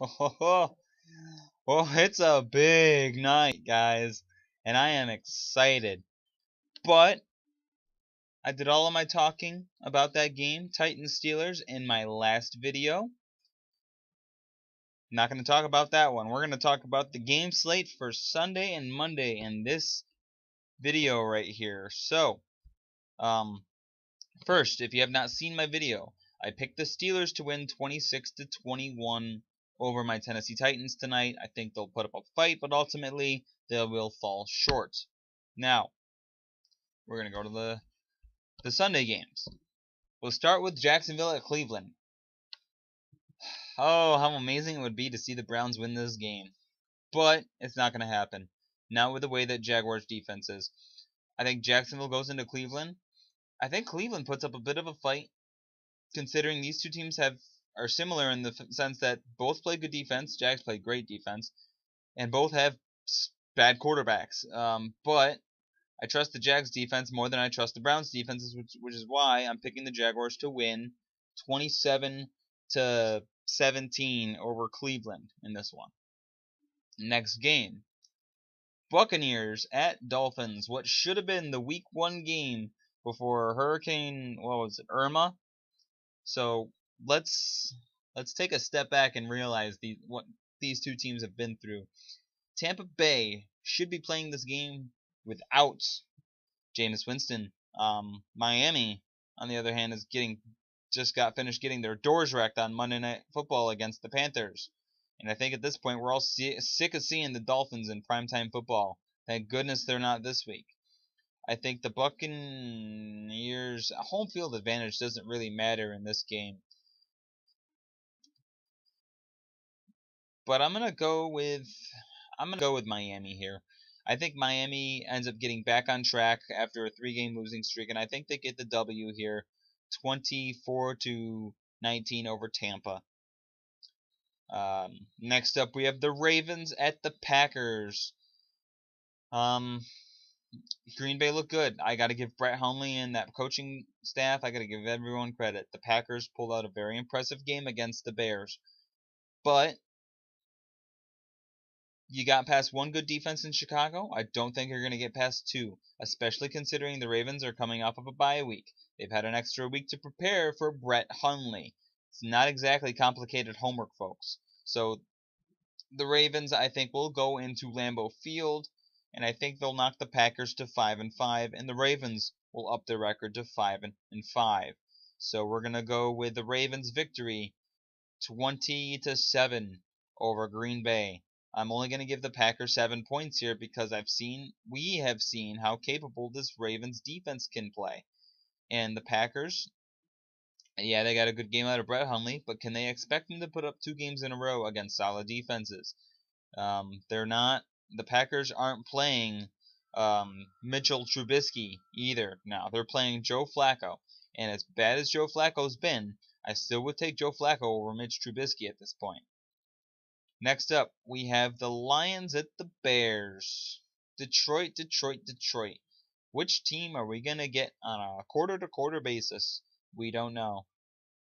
Oh, it's a big night, guys, and I am excited. But I did all of my talking about that game, Titans Steelers, in my last video. Not going to talk about that one. We're going to talk about the game slate for Sunday and Monday in this video right here. So, um, first, if you have not seen my video, I picked the Steelers to win 26-21 over my Tennessee Titans tonight. I think they'll put up a fight, but ultimately they will fall short. Now, we're going to go to the Sunday games. We'll start with Jacksonville at Cleveland. Oh, how amazing it would be to see the Browns win this game. But it's not going to happen. Not with the way that Jaguars defense is. I think Jacksonville goes into Cleveland. I think Cleveland puts up a bit of a fight, considering these two teams are similar in the sense that both play good defense. Jags play great defense, and both have bad quarterbacks. But I trust the Jags defense more than I trust the Browns defenses, which is why I'm picking the Jaguars to win 27-17 over Cleveland in this one. Next game, Buccaneers at Dolphins. What should have been the Week 1 game before Hurricane, what was it, Irma? So let's take a step back and realize what these two teams have been through. Tampa Bay should be playing this game without Jameis Winston. Miami, on the other hand, just got finished getting their doors wrecked on Monday Night Football against the Panthers. And I think at this point we're all sick of seeing the Dolphins in primetime football. Thank goodness they're not this week. I think the Buccaneers' home field advantage doesn't really matter in this game. But I'm gonna go with Miami here. I think Miami ends up getting back on track after a 3-game losing streak, and I think they get the W here, 24-19 over Tampa. Next up, we have the Ravens at the Packers. Green Bay looked good. I got to give Brett Hundley and that coaching staff, I got to give everyone credit. The Packers pulled out a very impressive game against the Bears. But you got past one good defense in Chicago. I don't think you're going to get past two, especially considering the Ravens are coming off of a bye week. They've had an extra week to prepare for Brett Hundley. It's not exactly complicated homework, folks. So the Ravens, I think, will go into Lambeau Field, and I think they'll knock the Packers to 5-5, and the Ravens will up their record to 5-5. So we're gonna go with the Ravens victory, 20-7 over Green Bay. I'm only gonna give the Packers 7 points here because we have seen how capable this Ravens defense can play, and the Packers. Yeah, they got a good game out of Brett Hundley, but can they expect them to put up 2 games in a row against solid defenses? They're not. The Packers aren't playing Mitchell Trubisky either now. They're playing Joe Flacco. And as bad as Joe Flacco's been, I still would take Joe Flacco over Mitch Trubisky at this point. Next up, we have the Lions at the Bears. Detroit. Which team are we going to get on a quarter-to-quarter basis? We don't know.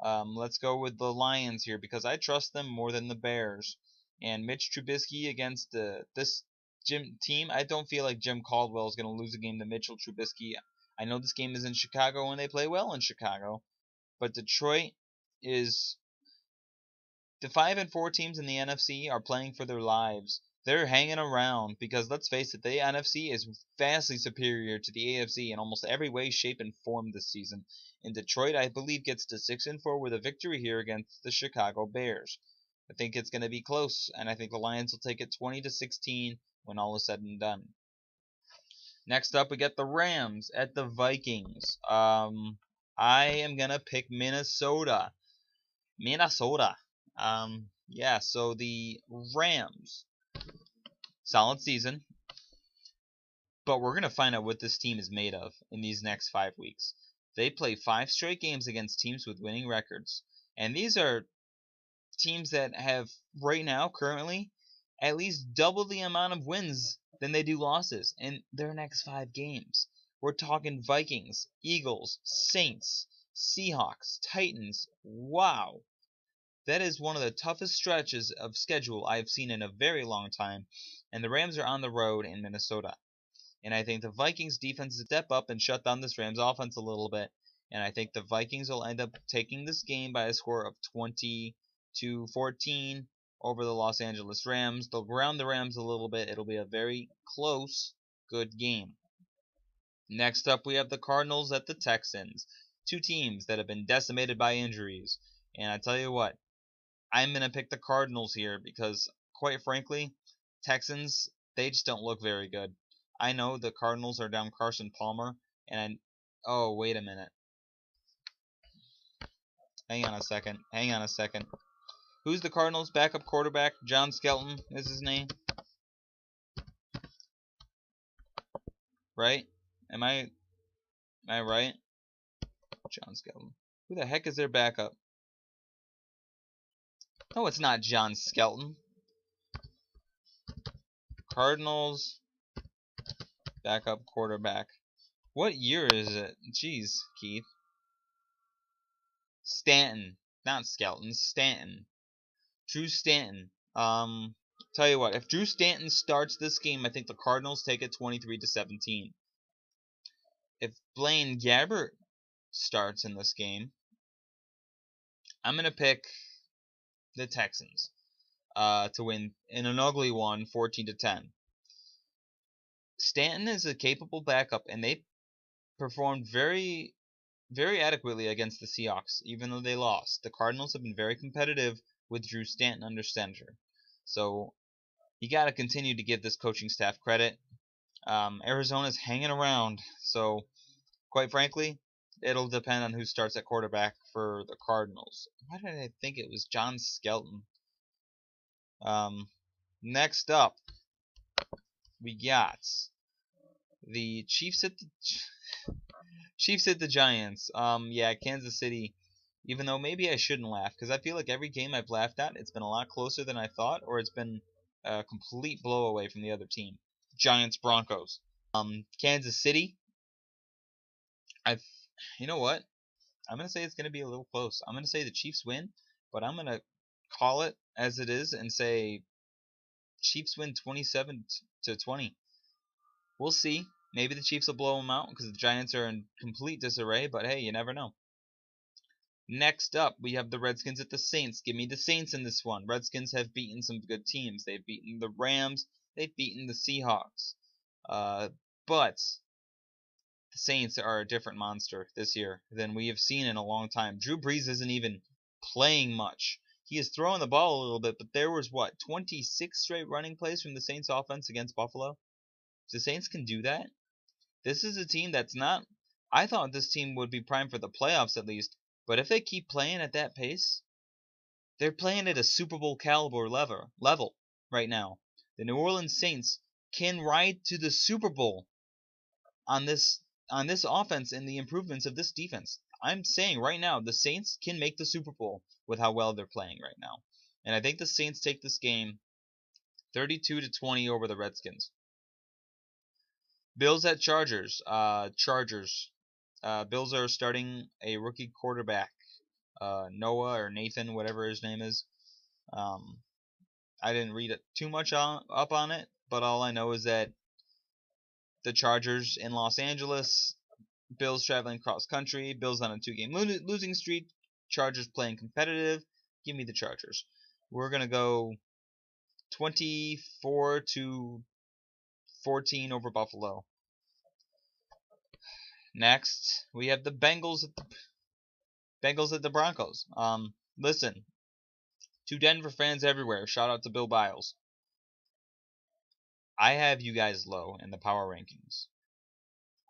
Let's go with the Lions here because I trust them more than the Bears. And Mitch Trubisky against this team, I don't feel like Jim Caldwell is going to lose a game to Mitchell Trubisky. I know this game is in Chicago and they play well in Chicago, but Detroit is the 5-4 teams in the NFC are playing for their lives. They're hanging around because let's face it, the NFC is vastly superior to the AFC in almost every way, shape, and form this season. And Detroit, I believe, gets to 6-4 with a victory here against the Chicago Bears. I think it's going to be close, and I think the Lions will take it 20-16 when all is said and done. Next up, we got the Rams at the Vikings. I am going to pick Minnesota. Yeah, so the Rams, solid season, but we're going to find out what this team is made of in these next 5 weeks. They play 5 straight games against teams with winning records, and these are teams that have right now, currently, at least double the amount of wins than they do losses in their next 5 games. We're talking Vikings, Eagles, Saints, Seahawks, Titans. Wow. That is one of the toughest stretches of schedule I've seen in a very long time, and the Rams are on the road in Minnesota. And I think the Vikings defense will step up and shut down this Rams offense a little bit. And I think the Vikings will end up taking this game by a score of 20-14 over the Los Angeles Rams. They'll ground the Rams a little bit. It'll be a very close, good game. Next up, we have the Cardinals at the Texans. Two teams that have been decimated by injuries. And I tell you what, I'm going to pick the Cardinals here because, quite frankly, Texans, they just don't look very good. I know the Cardinals are down Carson Palmer, and oh, wait a minute. Hang on a second. Who's the Cardinals' backup quarterback? John Skelton is his name. Right? Am I right? John Skelton. Who the heck is their backup? No, it's not John Skelton. Cardinals backup quarterback. What year is it? Jeez, Keith. Stanton. Not Skelton. Stanton. Drew Stanton. Tell you what, if Drew Stanton starts this game, I think the Cardinals take it 23-17. If Blaine Gabbert starts in this game, I'm going to pick the Texans to win in an ugly one, 14-10. Stanton is a capable backup, and they performed very, very adequately against the Seahawks, even though they lost. The Cardinals have been very competitive with Drew Stanton under center. So you got to continue to give this coaching staff credit. Arizona's hanging around, so quite frankly, it'll depend on who starts at quarterback for the Cardinals. Why did I think it was John Skelton? Next up, we got the Chiefs at the Giants. Yeah, Kansas City. Even though maybe I shouldn't laugh, because I feel like every game I've laughed at, it's been a lot closer than I thought, or it's been a complete blow away from the other team. Giants Broncos. Kansas City. You know what? I'm gonna say it's gonna be a little close. I'm gonna say the Chiefs win, but I'm gonna call it as it is and say Chiefs win 27-20. We'll see. Maybe the Chiefs will blow them out because the Giants are in complete disarray, but hey, you never know. Next up, we have the Redskins at the Saints. Give me the Saints in this one. Redskins have beaten some good teams. They've beaten the Rams. They've beaten the Seahawks. But the Saints are a different monster this year than we have seen in a long time. Drew Brees isn't even playing much. He is throwing the ball a little bit, but there was, 26 straight running plays from the Saints offense against Buffalo? The Saints can do that? This is a team that's not... I thought this team would be primed for the playoffs at least, but if they keep playing at that pace, they're playing at a Super Bowl caliber level right now. The New Orleans Saints can ride to the Super Bowl on this offense and the improvements of this defense. I'm saying right now the Saints can make the Super Bowl with how well they're playing right now. And I think the Saints take this game 32-20 over the Redskins. Bills at Chargers. Bills are starting a rookie quarterback, Noah or Nathan, whatever his name is. I didn't read it too much up on it, but all I know is that the Chargers in Los Angeles, Bills traveling cross country, Bills on a 2-game losing streak, Chargers playing competitive. Give me the Chargers. We're going to go 24-14 over Buffalo. Next, we have the Bengals at the Broncos. Listen, to Denver fans everywhere, shout out to Bill Biles. I have you guys low in the power rankings.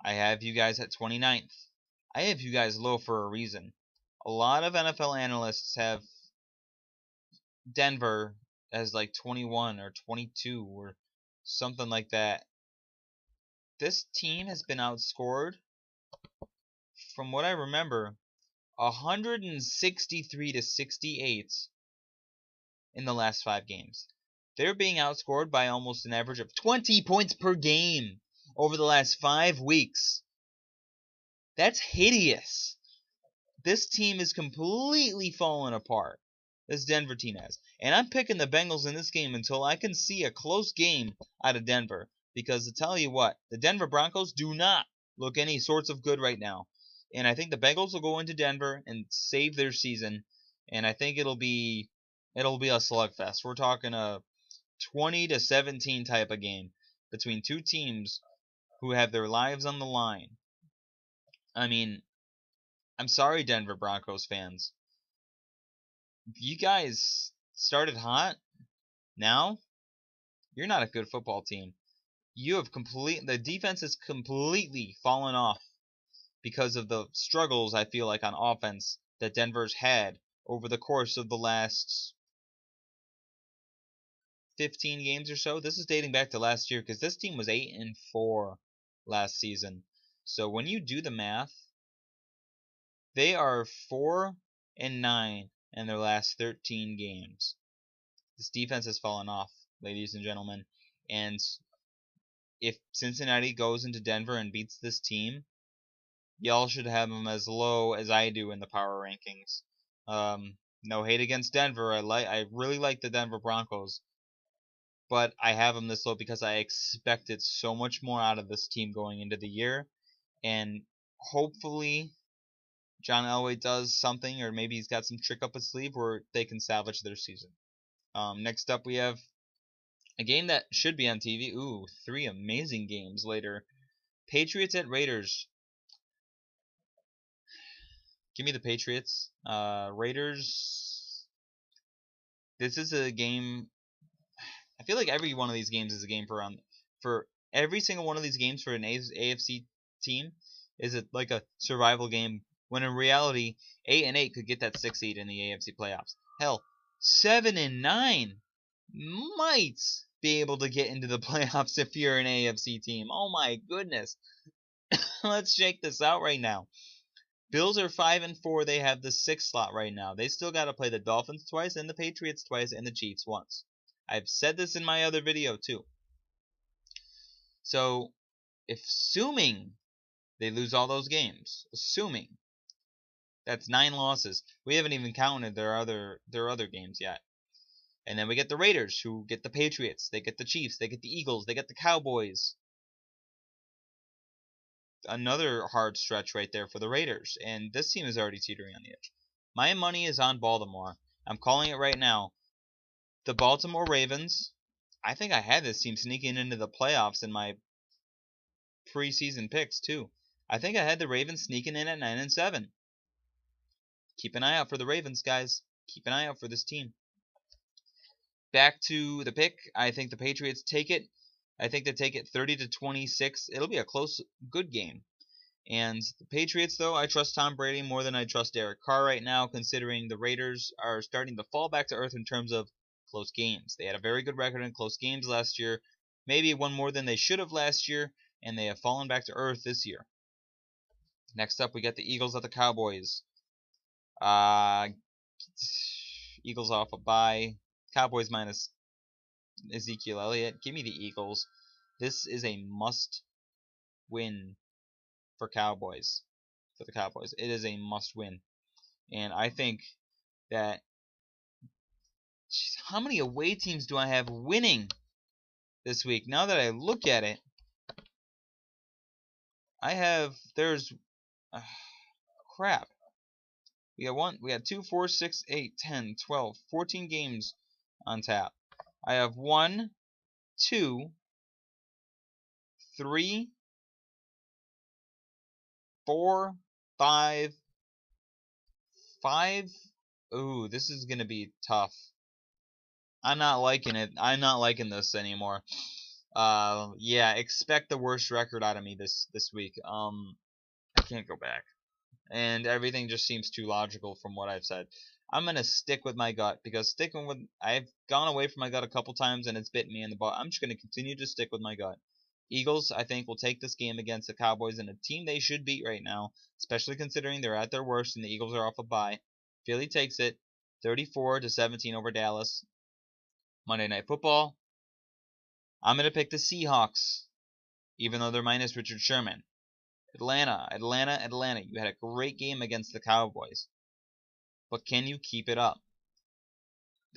I have you guys at 29th. I have you guys low for a reason. A lot of NFL analysts have Denver as like 21 or 22 or something like that. This team has been outscored, from what I remember, 163-68 in the last 5 games. They're being outscored by almost an average of 20 points per game over the last 5 weeks. That's hideous. This team is completely falling apart. this Denver team has. And I'm picking the Bengals in this game until I can see a close game out of Denver. Because to tell you what, the Denver Broncos do not look any sorts of good right now. And I think the Bengals will go into Denver and save their season. And I think it'll be a slugfest. We're talking a 20-17 type of game between two teams who have their lives on the line. I mean, I'm sorry, Denver Broncos fans. You guys started hot. Now, you're not a good football team. The defense has completely fallen off because of the struggles, I feel like, on offense that Denver's had over the course of the last 15 games or so. This is dating back to last year because this team was 8-4 last season. So when you do the math, they are 4-9 in their last 13 games. This defense has fallen off, ladies and gentlemen. And if Cincinnati goes into Denver and beats this team, y'all should have them as low as I do in the power rankings. No hate against Denver. I really like the Denver Broncos, but I have them this low because I expected so much more out of this team going into the year, and hopefully John Elway does something, or maybe he's got some trick up his sleeve where they can salvage their season. Next up, we have a game that should be on TV. Ooh, 3 amazing games later. Patriots at Raiders. Give me the Patriots. Raiders. This is a game. I feel like every one of these games is a game for every single one of these games for an AFC team is it like a survival game. When in reality, 8-8 could get that 6th seed in the AFC playoffs. Hell, 7-9 might be able to get into the playoffs if you're an AFC team. Oh my goodness. Let's shake this out right now. Bills are 5-4. They have the 6th slot right now. They still got to play the Dolphins twice and the Patriots twice and the Chiefs once. I've said this in my other video too. So, assuming they lose all those games, assuming that's 9 losses. We haven't even counted their other games yet. And then we get the Raiders, who get the Patriots. They get the Chiefs. They get the Eagles. They get the Cowboys. Another hard stretch right there for the Raiders. And this team is already teetering on the edge. My money is on Baltimore. I'm calling it right now. The Baltimore Ravens. I think I had this team sneaking into the playoffs in my preseason picks too. I think I had the Ravens sneaking in at 9-7. Keep an eye out for the Ravens, guys. Keep an eye out for this team. Back to the pick. I think the Patriots take it. I think they take it 30-26. It'll be a close, good game. And the Patriots, though, I trust Tom Brady more than I trust Derek Carr right now, considering the Raiders are starting to fall back to earth in terms of close games. They had a very good record in close games last year, maybe one more than they should have last year, and they have fallen back to earth this year. Next up, we got the Eagles at the Cowboys. Eagles off a bye. Cowboys minus Ezekiel Elliott. Give me the Eagles. This is a must-win for the Cowboys. It is a must-win. And I think that... how many away teams do I have winning this week? Now that I look at it, I have... there's... crap. We got 2, 4, 6, 8, 10, 12, 14 games on tap. I have 1, 2, 3, 4, 5. Ooh, this is gonna be tough. I'm not liking it. I'm not liking this anymore. Yeah, expect the worst record out of me this week. I can't go back. And everything just seems too logical from what I've said. I'm going to stick with my gut because I've gone away from my gut a couple times and it's bitten me in the butt. I'm just going to continue to stick with my gut. Eagles, I think, will take this game against the Cowboys and a team they should beat right now, especially considering they're at their worst and the Eagles are off a bye. Philly takes it 34-17 over Dallas. Monday Night Football. I'm going to pick the Seahawks, even though they're minus Richard Sherman. Atlanta. You had a great game against the Cowboys. But can you keep it up?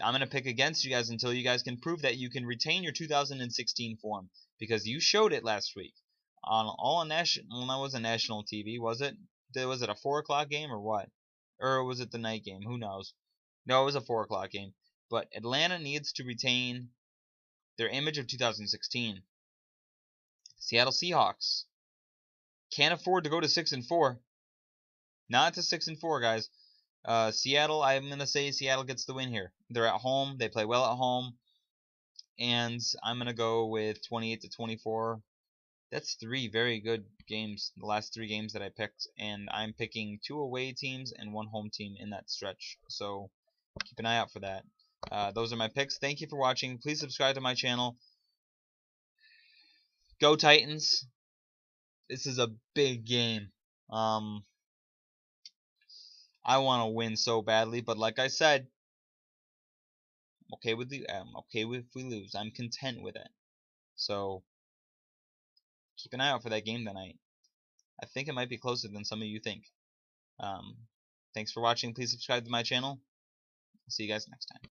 I'm gonna pick against you guys until you guys can prove that you can retain your 2016 form, because you showed it last week on all on national. Well, that wasn't national TV, was it? Was it a 4 o'clock game or what? Or was it the night game? Who knows? No, it was a 4 o'clock game. But Atlanta needs to retain their image of 2016. Seattle Seahawks can't afford to go to 6-4. Not to 6-4, guys. Seattle, I'm gonna say Seattle gets the win here. They're at home. They play well at home, and I'm gonna go with 28-24. That's 3 very good games. The last 3 games that I picked, and I'm picking 2 away teams and 1 home team in that stretch. So keep an eye out for that. Those are my picks. Thank you for watching. Please subscribe to my channel. Go Titans. This is a big game. I want to win so badly, but like I said, I'm okay with if we lose. I'm content with it. So keep an eye out for that game tonight. I think it might be closer than some of you think. Thanks for watching. Please subscribe to my channel. I'll see you guys next time.